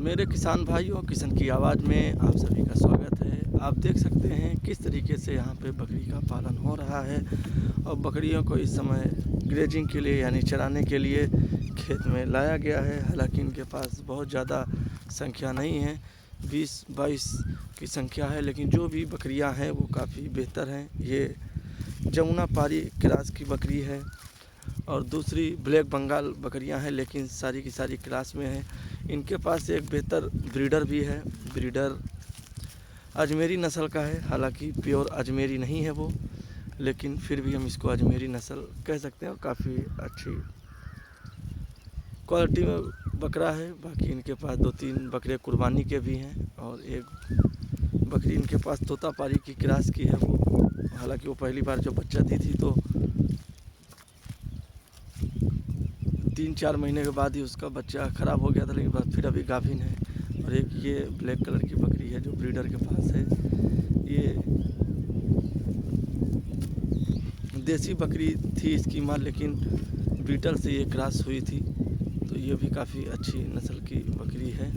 मेरे किसान भाइयों, किसान की आवाज़ में आप सभी का स्वागत है। आप देख सकते हैं किस तरीके से यहाँ पे बकरी का पालन हो रहा है और बकरियों को इस समय ग्रेजिंग के लिए यानी चराने के लिए खेत में लाया गया है। हालांकि इनके पास बहुत ज़्यादा संख्या नहीं है, 20-22 की संख्या है, लेकिन जो भी बकरियाँ हैं वो काफ़ी बेहतर हैं। ये जमुनापारी क्रास की बकरी है और दूसरी ब्लैक बंगाल बकरियां हैं, लेकिन सारी की सारी क्लास में हैं। इनके पास एक बेहतर ब्रीडर भी है। ब्रीडर अजमेरी नस्ल का है, हालांकि प्योर अजमेरी नहीं है वो, लेकिन फिर भी हम इसको अजमेरी नस्ल कह सकते हैं और काफ़ी अच्छी क्वालिटी में बकरा है। बाकी इनके पास 2-3 बकरे कुर्बानी के भी हैं और एक बकरी इनके पास तोतापारी की क्रास की है। वो हालांकि वो पहली बार जब बच्चा दी थी तो 3-4 महीने के बाद ही उसका बच्चा ख़राब हो गया था, लेकिन फिर अभी गाभिन है। और एक ये ब्लैक कलर की बकरी है जो ब्रीडर के पास है। ये देसी बकरी थी इसकी माँ, लेकिन बीटल से ये क्रॉस हुई थी, तो ये भी काफ़ी अच्छी नस्ल की बकरी है।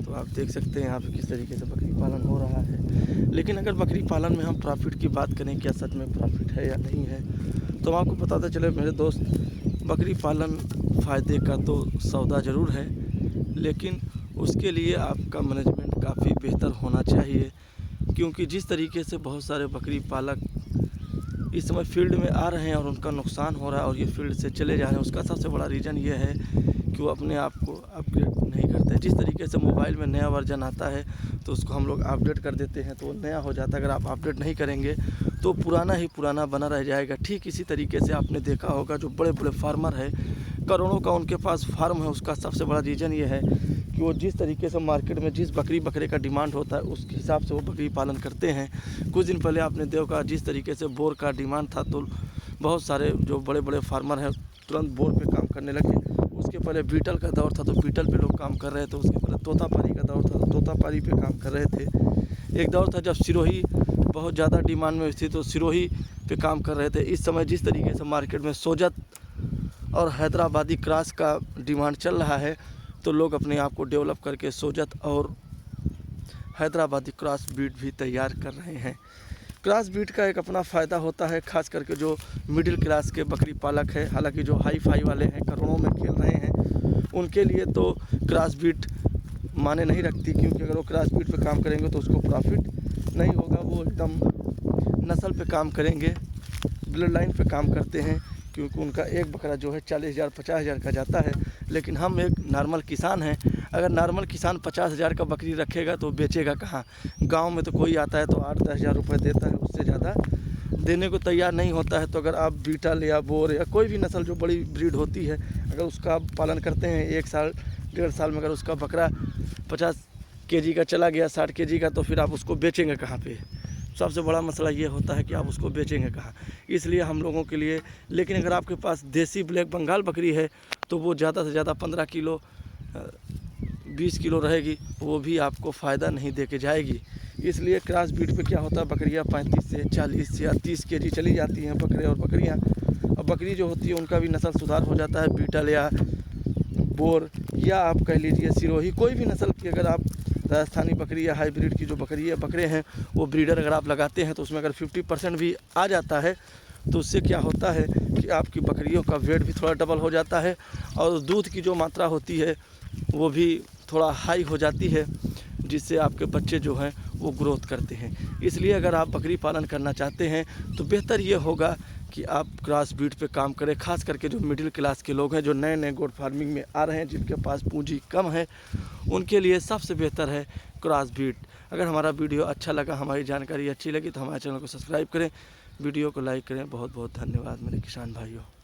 तो आप देख सकते हैं यहाँ पे किस तरीके से बकरी पालन हो रहा है। लेकिन अगर बकरी पालन में हम प्रॉफिट की बात करें, क्या सच में प्रॉफिट है या नहीं है, तो आपको बताते चले मेरे दोस्त, बकरी पालन फ़ायदे का तो सौदा ज़रूर है, लेकिन उसके लिए आपका मैनेजमेंट काफ़ी बेहतर होना चाहिए। क्योंकि जिस तरीके से बहुत सारे बकरी पालक इस समय फील्ड में आ रहे हैं और उनका नुकसान हो रहा है और ये फील्ड से चले जा रहे हैं, उसका सबसे बड़ा रीज़न ये है कि वो अपने आप को अपग्रेड नहीं करते। जिस तरीके से मोबाइल में नया वर्जन आता है तो उसको हम लोग अपडेट कर देते हैं तो वो नया हो जाता है। अगर आप अपडेट नहीं करेंगे तो पुराना ही पुराना बना रह जाएगा। ठीक इसी तरीके से आपने देखा होगा जो बड़े बड़े फार्मर है, करोड़ों का उनके पास फार्म है, उसका सबसे बड़ा रीज़न ये है कि वो जिस तरीके से मार्केट में जिस बकरे का डिमांड होता है उस हिसाब से वो बकरी पालन करते हैं। कुछ दिन पहले आपने देखा जिस तरीके से बोर का डिमांड था तो बहुत सारे जो बड़े बड़े फार्मर हैं तुरंत बोर पे काम करने लगे। उसके पहले बीटल का दौर था तो बीटल पे लोग काम कर रहे थे। उसके पहले तोतापारी का दौर था तो तोतापारी पे काम कर रहे थे। एक दौर था जब सिरोही बहुत ज़्यादा डिमांड में थी तो सिरोही पे काम कर रहे थे। इस समय जिस तरीके से मार्केट में सोजत और हैदराबादी क्रास का डिमांड चल रहा है तो लोग अपने आप को डेवलप करके सोजत और हैदराबादी क्रॉस ब्रीड भी तैयार कर रहे हैं। क्रॉस ब्रीड का एक अपना फ़ायदा होता है, खास करके जो मिडिल क्लास के बकरी पालक है, हालांकि जो हाई फाई वाले हैं करोड़ों में खेल रहे हैं उनके लिए तो क्रॉस ब्रीड माने नहीं रखती, क्योंकि अगर वो क्रॉस ब्रीड पे काम करेंगे तो उसको प्रॉफिट नहीं होगा। वो एकदम नस्ल पे काम करेंगे, ब्लड लाइन पे काम करते हैं, क्योंकि उनका एक बकरा जो है 40,000 50,000 का जाता है। लेकिन हम एक नॉर्मल किसान हैं, अगर नॉर्मल किसान 50,000 का बकरी रखेगा तो बेचेगा कहाँ। गांव में तो कोई आता है तो 8-10 हज़ार रुपये देता है, उससे ज़्यादा देने को तैयार नहीं होता है। तो अगर आप बीटल या बोर या कोई भी नस्ल जो बड़ी ब्रीड होती है अगर उसका आप पालन करते हैं 1 साल 1.5 साल में अगर उसका बकरा 50 केजी का चला गया 60 केजी का, तो फिर आप उसको बेचेंगे कहाँ पे। सबसे बड़ा मसला ये होता है कि आप उसको बेचेंगे कहाँ। इसलिए हम लोगों के लिए, लेकिन अगर आपके पास देसी ब्लैक बंगाल बकरी है तो वो ज़्यादा से ज़्यादा 15 किलो 20 किलो रहेगी, वो भी आपको फ़ायदा नहीं दे के जाएगी। इसलिए क्रॉस ब्रीड पे क्या होता है, बकरियाँ 35 से 40 या 30 केजी चली जाती हैं बकरे और बकरियाँ। और बकरी जो होती है उनका भी नस्ल सुधार हो जाता है। बीटल या बोर या आप कह लीजिए सिरोही, कोई भी नस्ल की अगर आप राजस्थानी बकरी या हाइब्रिड की जो बकरे हैं वो ब्रीडर अगर आप लगाते हैं तो उसमें अगर 50% भी आ जाता है तो उससे क्या होता है कि आपकी बकरियों का वेट भी थोड़ा डबल हो जाता है और दूध की जो मात्रा होती है वो भी थोड़ा हाई हो जाती है, जिससे आपके बच्चे जो हैं वो ग्रोथ करते हैं। इसलिए अगर आप बकरी पालन करना चाहते हैं तो बेहतर ये होगा कि आप क्रॉस ब्रीड पे काम करें। खास करके जो मिडिल क्लास के लोग हैं जो नए नए गोट फार्मिंग में आ रहे हैं, जिनके पास पूंजी कम है, उनके लिए सबसे बेहतर है क्रॉस ब्रीड। अगर हमारा वीडियो अच्छा लगा, हमारी जानकारी अच्छी लगी तो हमारे चैनल को सब्सक्राइब करें, वीडियो को लाइक करें। बहुत बहुत धन्यवाद मेरे किसान भाइयों।